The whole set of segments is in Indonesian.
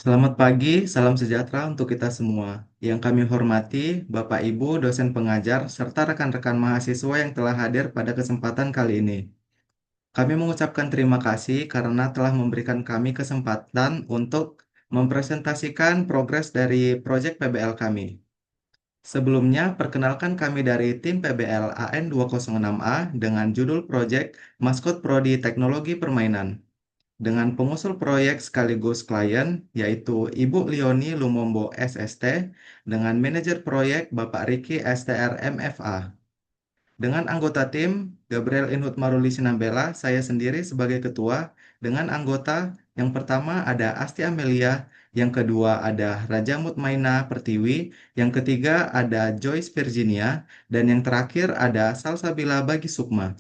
Selamat pagi, salam sejahtera untuk kita semua. Yang kami hormati, Bapak Ibu, dosen pengajar, serta rekan-rekan mahasiswa yang telah hadir pada kesempatan kali ini. Kami mengucapkan terima kasih karena telah memberikan kami kesempatan untuk mempresentasikan progres dari proyek PBL kami. Sebelumnya, perkenalkan kami dari tim PBL AN 206A dengan judul proyek Maskot Prodi Teknologi Permainan dengan pengusul proyek sekaligus klien, yaitu Ibu Lioni Lumombo SST, dengan manajer proyek Bapak Riki STR MFA. Dengan anggota tim, Gabriel Inhut Maruli Sinambela, saya sendiri sebagai ketua, dengan anggota yang pertama ada Asti Amelia, yang kedua ada Raja Mutmaina Pertiwi, yang ketiga ada Joyce Virginia, dan yang terakhir ada Salsabila Bagi Sukma.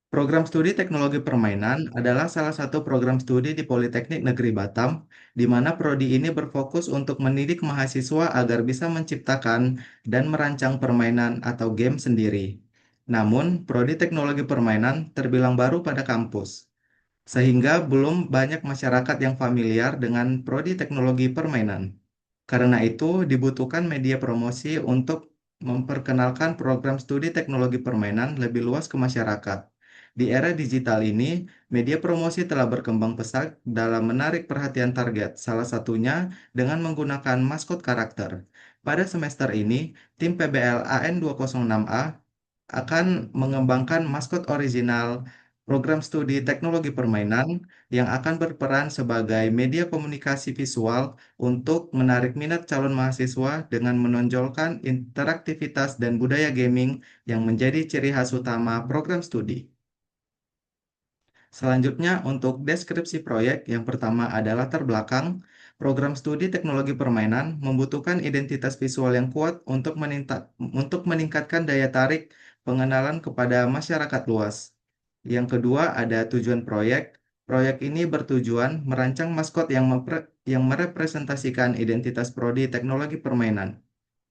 Program studi teknologi permainan adalah salah satu program studi di Politeknik Negeri Batam, di mana prodi ini berfokus untuk mendidik mahasiswa agar bisa menciptakan dan merancang permainan atau game sendiri. Namun, prodi teknologi permainan terbilang baru pada kampus, sehingga belum banyak masyarakat yang familiar dengan prodi teknologi permainan. Karena itu, dibutuhkan media promosi untuk memperkenalkan program studi teknologi permainan lebih luas ke masyarakat. Di era digital ini, media promosi telah berkembang pesat dalam menarik perhatian target, salah satunya dengan menggunakan maskot karakter. Pada semester ini, tim PBL AN 206A akan mengembangkan maskot original program studi teknologi permainan yang akan berperan sebagai media komunikasi visual untuk menarik minat calon mahasiswa dengan menonjolkan interaktivitas dan budaya gaming yang menjadi ciri khas utama program studi. Selanjutnya, untuk deskripsi proyek, yang pertama adalah latar belakang. Program studi teknologi permainan membutuhkan identitas visual yang kuat untuk meningkatkan daya tarik pengenalan kepada masyarakat luas. Yang kedua, ada tujuan proyek. Proyek ini bertujuan merancang maskot yang merepresentasikan identitas prodi teknologi permainan.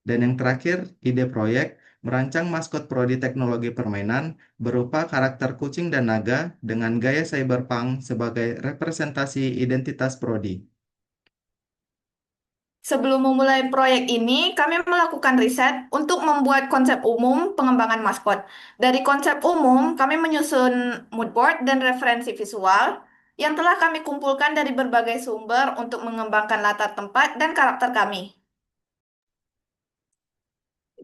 Dan yang terakhir, ide proyek merancang maskot prodi teknologi permainan berupa karakter kucing dan naga dengan gaya cyberpunk sebagai representasi identitas prodi. Sebelum memulai proyek ini, kami melakukan riset untuk membuat konsep umum pengembangan maskot. Dari konsep umum, kami menyusun mood board dan referensi visual yang telah kami kumpulkan dari berbagai sumber untuk mengembangkan latar tempat dan karakter kami.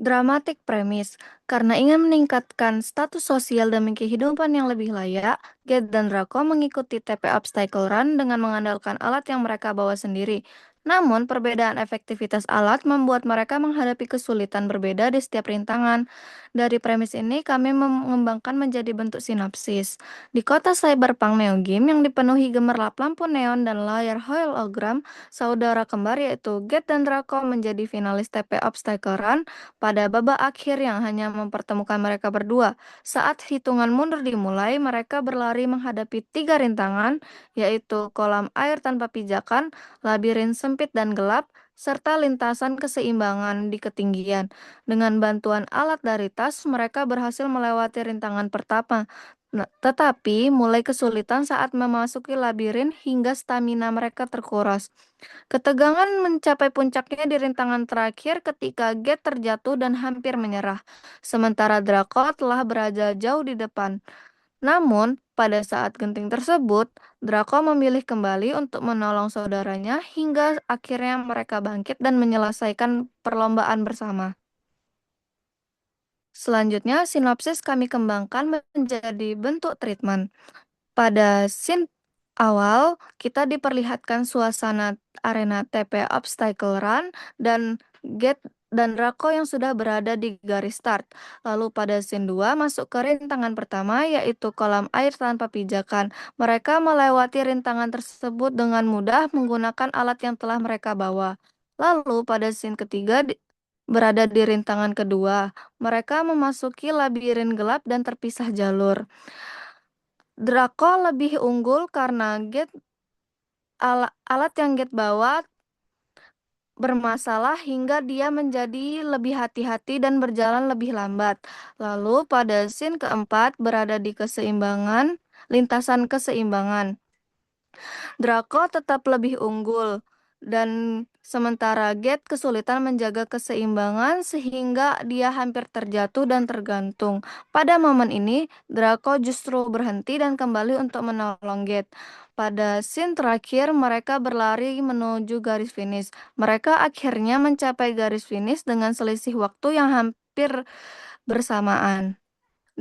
Dramatic premise, karena ingin meningkatkan status sosial demi kehidupan yang lebih layak, Gate dan Draco mengikuti TP Obstacle Run dengan mengandalkan alat yang mereka bawa sendiri. Namun, perbedaan efektivitas alat membuat mereka menghadapi kesulitan berbeda di setiap rintangan. Dari premis ini, kami mengembangkan menjadi bentuk sinopsis. Di kota cyberpunk Neo Game yang dipenuhi gemerlap lampu neon dan layar hologram, saudara kembar yaitu Gate dan Draco menjadi finalis TP Obstacle Run pada babak akhir yang hanya mempertemukan mereka berdua. Saat hitungan mundur dimulai, mereka berlari menghadapi tiga rintangan, yaitu kolam air tanpa pijakan, labirin sempit dan gelap, serta lintasan keseimbangan di ketinggian. Dengan bantuan alat dari tas, mereka berhasil melewati rintangan pertama. Tetapi mulai kesulitan saat memasuki labirin hingga stamina mereka terkuras. Ketegangan mencapai puncaknya di rintangan terakhir ketika Gate terjatuh dan hampir menyerah, sementara Draco telah berada jauh di depan. Namun, pada saat genting tersebut, Draco memilih kembali untuk menolong saudaranya hingga akhirnya mereka bangkit dan menyelesaikan perlombaan bersama. Selanjutnya, sinopsis kami kembangkan menjadi bentuk treatment. Pada scene awal, kita diperlihatkan suasana arena TP Obstacle Run dan Gate dan Rako yang sudah berada di garis start. Lalu pada scene 2 masuk ke rintangan pertama yaitu kolam air tanpa pijakan. Mereka melewati rintangan tersebut dengan mudah menggunakan alat yang telah mereka bawa. Lalu pada scene ketiga berada di rintangan kedua. Mereka memasuki labirin gelap dan terpisah jalur. Draco lebih unggul karena alat yang Gate bawa bermasalah hingga dia menjadi lebih hati-hati dan berjalan lebih lambat. Lalu pada scene keempat berada di keseimbangan, lintasan keseimbangan. Draco tetap lebih unggul, dan sementara Gate kesulitan menjaga keseimbangan sehingga dia hampir terjatuh dan tergantung. Pada momen ini, Draco justru berhenti dan kembali untuk menolong Gate. Pada scene terakhir, mereka berlari menuju garis finish. Mereka akhirnya mencapai garis finish dengan selisih waktu yang hampir bersamaan.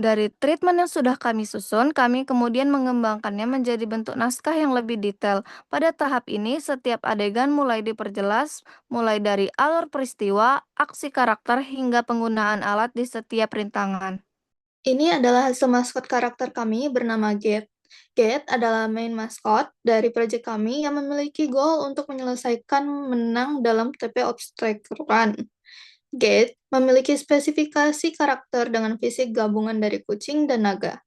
Dari treatment yang sudah kami susun, kami kemudian mengembangkannya menjadi bentuk naskah yang lebih detail. Pada tahap ini, setiap adegan mulai diperjelas, mulai dari alur peristiwa, aksi karakter, hingga penggunaan alat di setiap rintangan. Ini adalah hasil maskot karakter kami bernama Gate. Gate adalah main maskot dari proyek kami yang memiliki goal untuk menyelesaikan menang dalam TP Obstacle Run. Gate memiliki spesifikasi karakter dengan fisik gabungan dari kucing dan naga,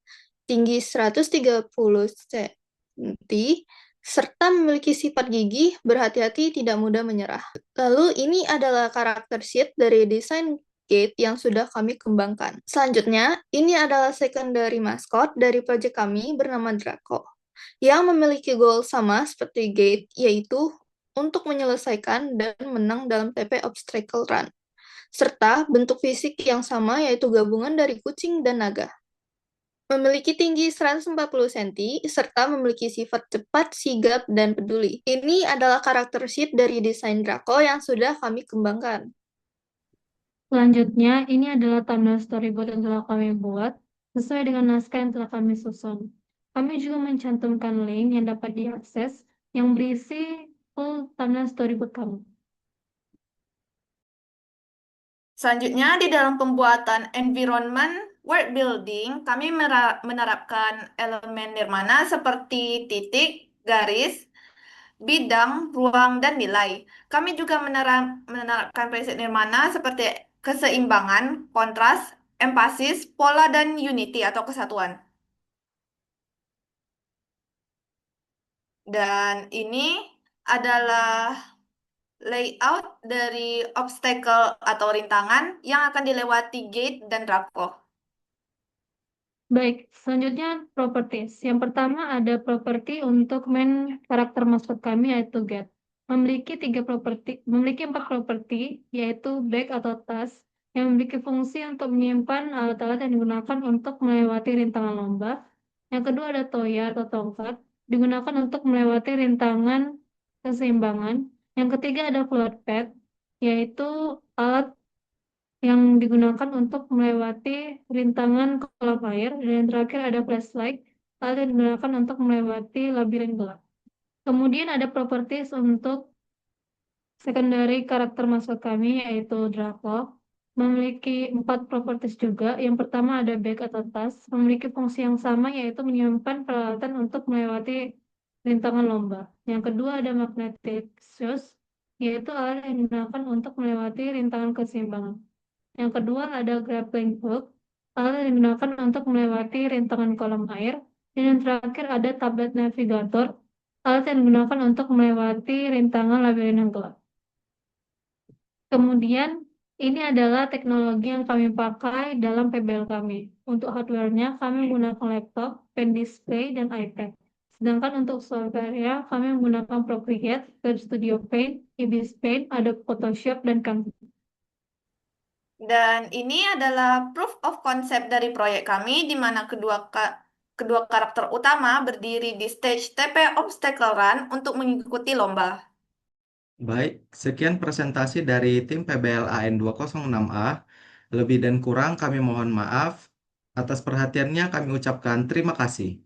tinggi 130 cm, serta memiliki sifat gigih, berhati-hati, tidak mudah menyerah. Lalu ini adalah karakter sheet dari desain Gate yang sudah kami kembangkan. Selanjutnya, ini adalah secondary mascot dari proyek kami bernama Draco, yang memiliki goal sama seperti Gate, yaitu untuk menyelesaikan dan menang dalam TP Obstacle Run, serta bentuk fisik yang sama yaitu gabungan dari kucing dan naga. Memiliki tinggi 140 cm, serta memiliki sifat cepat, sigap, dan peduli. Ini adalah karakter sheet dari desain Draco yang sudah kami kembangkan. Selanjutnya, ini adalah thumbnail storyboard yang telah kami buat sesuai dengan naskah yang telah kami susun. Kami juga mencantumkan link yang dapat diakses yang berisi full thumbnail storyboard kami. Selanjutnya, di dalam pembuatan environment world building, kami menerapkan elemen nirmana seperti titik, garis, bidang, ruang, dan nilai. Kami juga menerapkan prinsip nirmana seperti keseimbangan, kontras, empasis, pola, dan unity atau kesatuan. Dan ini adalah layout dari obstacle atau rintangan yang akan dilewati Gate dan Draco. Baik, selanjutnya properties. Yang pertama ada properti untuk main karakter maskot kami yaitu Get. Memiliki 4 properti yaitu bag atau tas yang memiliki fungsi untuk menyimpan alat-alat yang digunakan untuk melewati rintangan lomba. Yang kedua ada toya atau tongkat digunakan untuk melewati rintangan keseimbangan. Yang ketiga ada float pad yaitu alat yang digunakan untuk melewati rintangan kolam air, dan yang terakhir ada flashlight, alat yang digunakan untuk melewati labirin gelap. Kemudian ada properties untuk secondary karakter masuk kami, yaitu Draco. Memiliki 4 properties juga. Yang pertama ada bag atau tas, memiliki fungsi yang sama, yaitu menyimpan peralatan untuk melewati rintangan lomba. Yang kedua ada magnetic shoes, yaitu alat yang digunakan untuk melewati rintangan keseimbangan. Yang kedua ada grappling hook, alat yang digunakan untuk melewati rintangan kolam air. Dan yang terakhir ada tablet navigator, alat yang digunakan untuk melewati rintangan labirin yang gelap. Kemudian ini adalah teknologi yang kami pakai dalam PBL kami. Untuk hardware-nya kami menggunakan laptop, pen display, dan iPad. Sedangkan untuk software-nya kami menggunakan Procreate, Web Studio Paint, Ibis Paint, Adobe Photoshop, dan Canva. Dan ini adalah proof of concept dari proyek kami, di mana kedua karakter utama berdiri di stage TP Obstacle Run untuk mengikuti lomba. Baik, sekian presentasi dari tim PBLAN 206A. Lebih dan kurang kami mohon maaf. Atas perhatiannya kami ucapkan terima kasih.